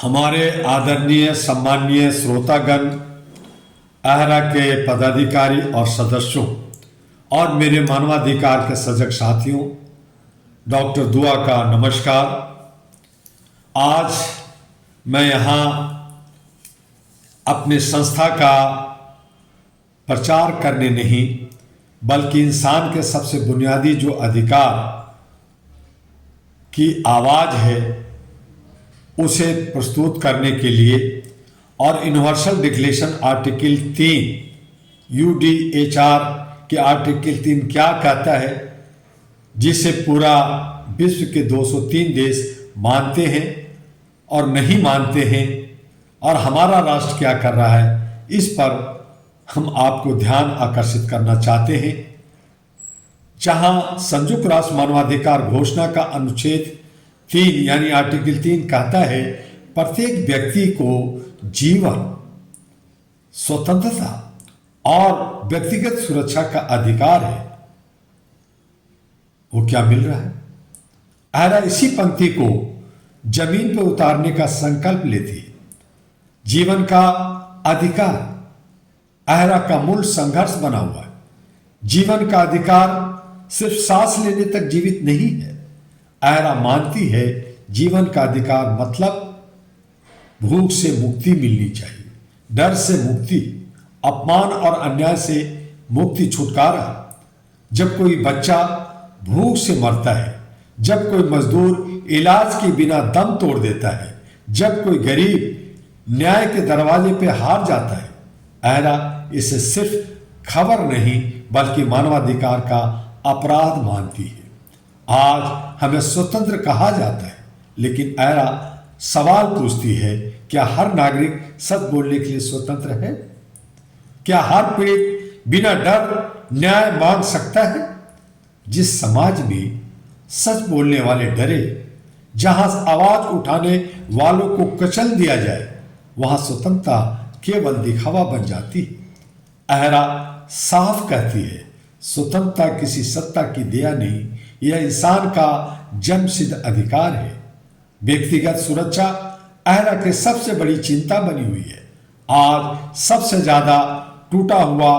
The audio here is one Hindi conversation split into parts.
हमारे आदरणीय सम्माननीय श्रोतागण, अहरा के पदाधिकारी और सदस्यों और मेरे मानवाधिकार के सजग साथियों, डॉक्टर दुआ का नमस्कार। आज मैं यहाँ अपने संस्था का प्रचार करने नहीं बल्कि इंसान के सबसे बुनियादी जो अधिकार की आवाज़ है उसे प्रस्तुत करने के लिए और यूनिवर्सल डिक्लेरेशन आर्टिकल 3 यूडीएचआर के आर्टिकल 3 क्या कहता है, जिसे पूरा विश्व के 203 देश मानते हैं और नहीं मानते हैं, और हमारा राष्ट्र क्या कर रहा है, इस पर हम आपको ध्यान आकर्षित करना चाहते हैं। जहां संयुक्त राष्ट्र मानवाधिकार घोषणा का अनुच्छेद 3 यानी आर्टिकल 3 कहता है प्रत्येक व्यक्ति को जीवन, स्वतंत्रता और व्यक्तिगत सुरक्षा का अधिकार है, वो क्या मिल रहा है। अहरा इसी पंक्ति को जमीन पर उतारने का संकल्प लेती है। जीवन का अधिकार अहरा का मूल संघर्ष बना हुआ है। जीवन का अधिकार सिर्फ सांस लेने तक जीवित नहीं है। अहरा मानती है जीवन का अधिकार मतलब भूख से मुक्ति मिलनी चाहिए, डर से मुक्ति, अपमान और अन्याय से मुक्ति, छुटकारा। जब कोई बच्चा भूख से मरता है, जब कोई मजदूर इलाज के बिना दम तोड़ देता है, जब कोई गरीब न्याय के दरवाजे पे हार जाता है, अहरा इसे सिर्फ खबर नहीं बल्कि मानवाधिकार का अपराध मानती है। आज हमें स्वतंत्र कहा जाता है, लेकिन अहरा सवाल पूछती है, क्या हर नागरिक सच बोलने के लिए स्वतंत्र है? क्या हर पीड़ित बिना डर न्याय मांग सकता है? जिस समाज में सच बोलने वाले डरे, जहां आवाज उठाने वालों को कुचल दिया जाए, वहां स्वतंत्रता केवल दिखावा बन जाती है। अहरा साफ कहती है, स्वतंत्रता किसी सत्ता की दया नहीं, यह इंसान का जन्मसिद्ध अधिकार है। व्यक्तिगत सुरक्षा अहरा की सबसे बड़ी चिंता बनी हुई है। आज सबसे ज्यादा टूटा हुआ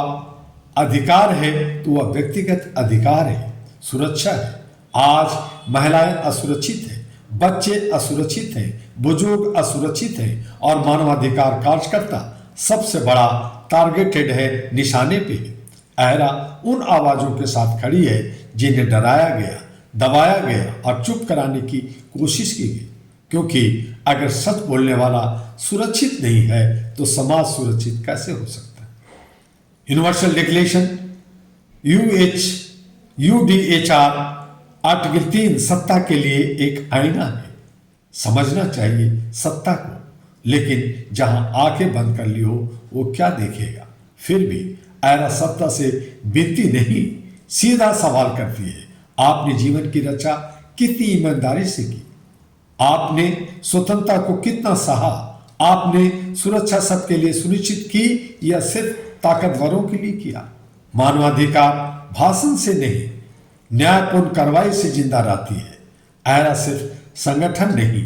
अधिकार है तो वह व्यक्तिगत अधिकार है, सुरक्षा है। आज महिलाएं असुरक्षित हैं, बच्चे असुरक्षित हैं, बुजुर्ग असुरक्षित हैं और मानवाधिकार कार्यकर्ता सबसे बड़ा टारगेटेड है, निशाने पे है। अहरा उन आवाजों के साथ खड़ी है जिन्हें डराया गया, दबाया गया और चुप कराने की कोशिश की गई, क्योंकि अगर सच बोलने वाला सुरक्षित नहीं है तो समाज सुरक्षित कैसे हो सकता है। यूनिवर्सल डिक्लेरेशन यूडीएचआर आर्टिकल 3 सत्ता के लिए एक आईना है। समझना चाहिए सत्ता को, लेकिन जहां आंखें बंद कर ली हो वो क्या देखेगा। फिर भी अहरा सत्ता से विनती नहीं, सीधा सवाल करती है, आपने जीवन की रक्षा कितनी ईमानदारी से की? आपने स्वतंत्रता को कितना सहा? आपने सुरक्षा सबके लिए सुनिश्चित की या सिर्फ ताकतवरों के लिए किया? मानवाधिकार भाषण से नहीं, न्यायपूर्ण कार्रवाई से जिंदा रहती है। अहरा सिर्फ संगठन नहीं,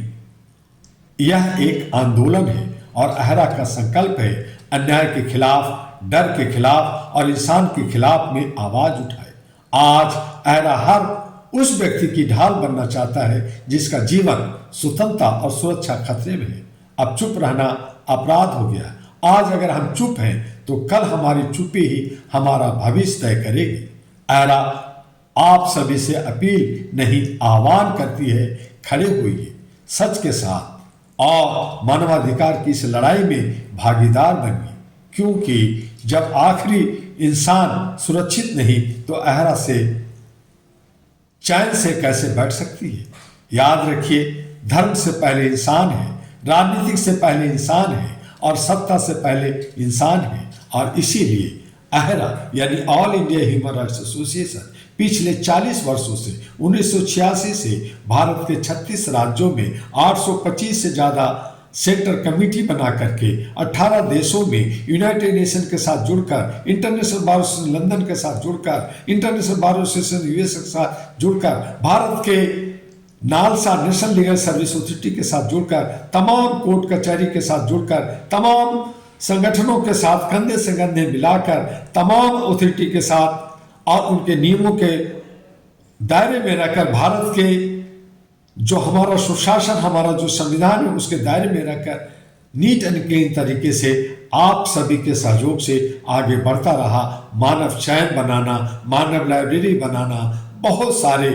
यह एक आंदोलन है और अहरा का संकल्प है अन्याय के खिलाफ, डर के खिलाफ और इंसान के खिलाफ में आवाज उठाए। आज अहरा हर उस व्यक्ति की ढाल बनना चाहता है जिसका जीवन, स्वतंत्रता और सुरक्षा खतरे में है। अब चुप रहना अपराध हो गया। आज अगर हम चुप हैं तो कल हमारी चुप्पी ही हमारा भविष्य तय करेगी। अहरा आप सभी से अपील नहीं, आह्वान करती है, खड़े होइए सच के साथ और मानवाधिकार की इस लड़ाई में भागीदार बनिए, क्योंकि जब आखिरी इंसान सुरक्षित नहीं तो अहरा से चैन से कैसे बैठ सकती है। याद रखिए, धर्म से पहले इंसान है, राजनीतिक से पहले इंसान है और सत्ता से पहले इंसान है। और इसीलिए अहरा यानी all India human rights association पिछले 40 वर्षों से 1986 से भारत के 36 राज्यों में 825 से ज़्यादा सेंटर कमेटी बना करके 18 देशों में यूनाइटेड नेशन के साथ जुड़कर, इंटरनेशनल बार एसोसिएशन लंदन के साथ जुड़कर, इंटरनेशनल बार एसोसिएशन यूएस के साथ जुड़कर भारत के NALSA national legal service authority के साथ जुड़कर, तमाम कोर्ट कचहरी के साथ जुड़कर, तमाम संगठनों के साथ कंधे से कंधे मिलाकर, तमाम अथॉरिटी के साथ और उनके नियमों के दायरे में रहकर, भारत के जो हमारा सुशासन, हमारा जो संविधान है उसके दायरे में रहकर नीट एंड क्लीन तरीके से आप सभी के सहयोग से आगे बढ़ता रहा। मानव चयन बनाना, मानव लाइब्रेरी बनाना, बहुत सारे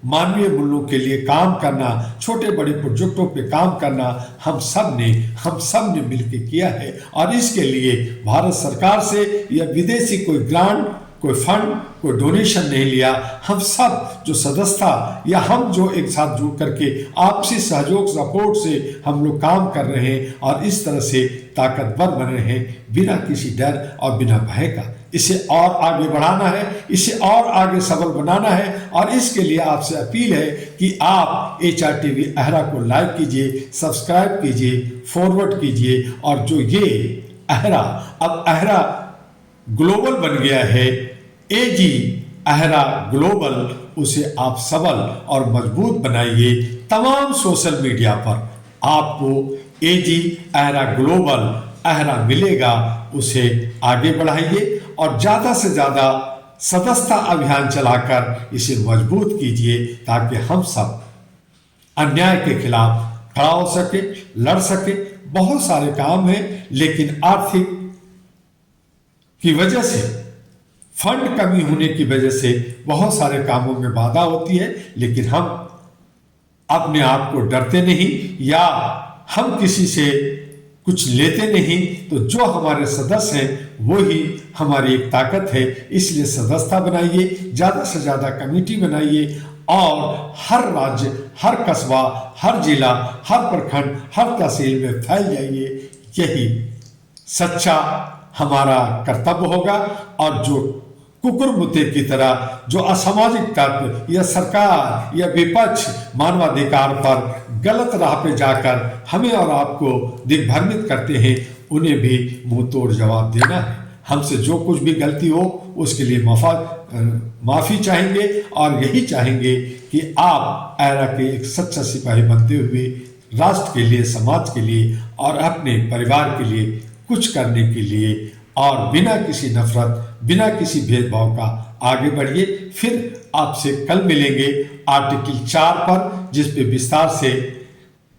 मानवीय मूल्यों के लिए काम करना, छोटे बड़े प्रोजेक्टों पे काम करना हम सब ने मिलकर किया है। और इसके लिए भारत सरकार से या विदेशी कोई ग्रांट, कोई फंड, कोई डोनेशन नहीं लिया। हम सब जो सदस्यता या हम जो एक साथ जुड़ करके आपसी सहयोग सपोर्ट से हम लोग काम कर रहे हैं और इस तरह से ताकतवर बन रहे हैं बिना किसी डर और बिना भय का। इसे और आगे बढ़ाना है, इसे और आगे सबल बनाना है और इसके लिए आपसे अपील है कि आप HRTV अहरा को लाइक कीजिए, सब्सक्राइब कीजिए, फॉरवर्ड कीजिए। और जो ये अहरा अब अहरा ग्लोबल बन गया है, AG अहरा ग्लोबल, उसे आप सबल और मजबूत बनाइए। तमाम सोशल मीडिया पर आपको AG अहरा ग्लोबल अहरा मिलेगा, उसे आगे बढ़ाइए और ज़्यादा से ज़्यादा सदस्यता अभियान चलाकर इसे मजबूत कीजिए ताकि हम सब अन्याय के खिलाफ खड़ा हो सके, लड़ सके। बहुत सारे काम हैं लेकिन आर्थिक की वजह से, फंड कमी होने की वजह से बहुत सारे कामों में बाधा होती है, लेकिन हम अपने आप को डरते नहीं या हम किसी से कुछ लेते नहीं। तो जो हमारे सदस्य हैं वो ही हमारी एक ताकत है। इसलिए सदस्यता बनाइए, ज़्यादा से ज़्यादा कमेटी बनाइए और हर राज्य, हर कस्बा, हर जिला, हर प्रखंड, हर तहसील में फैल जाइए। यही सच्चा हमारा कर्तव्य होगा। और जो कुकुरमुत्ते की तरह जो असामाजिक तत्व या सरकार या विपक्ष मानवाधिकार पर गलत राह पे जाकर हमें और आपको दिग्भ्रमित करते हैं, उन्हें भी मुंह तोड़ जवाब देना है। हमसे जो कुछ भी गलती हो उसके लिए माफ़ी चाहेंगे और यही चाहेंगे कि आप अहरा के एक सच्चा सिपाही बनते हुए राष्ट्र के लिए, समाज के लिए और अपने परिवार के लिए कुछ करने के लिए और बिना किसी नफरत, बिना किसी भेदभाव का आगे बढ़िए। फिर आपसे कल मिलेंगे आर्टिकल 4 पर, जिस पे विस्तार से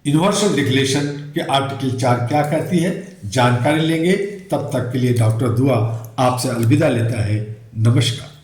यूनिवर्सल डिक्लेरेशन के आर्टिकल 4 क्या कहती है जानकारी लेंगे। तब तक के लिए डॉक्टर दुआ आपसे अलविदा लेता है। नमस्कार।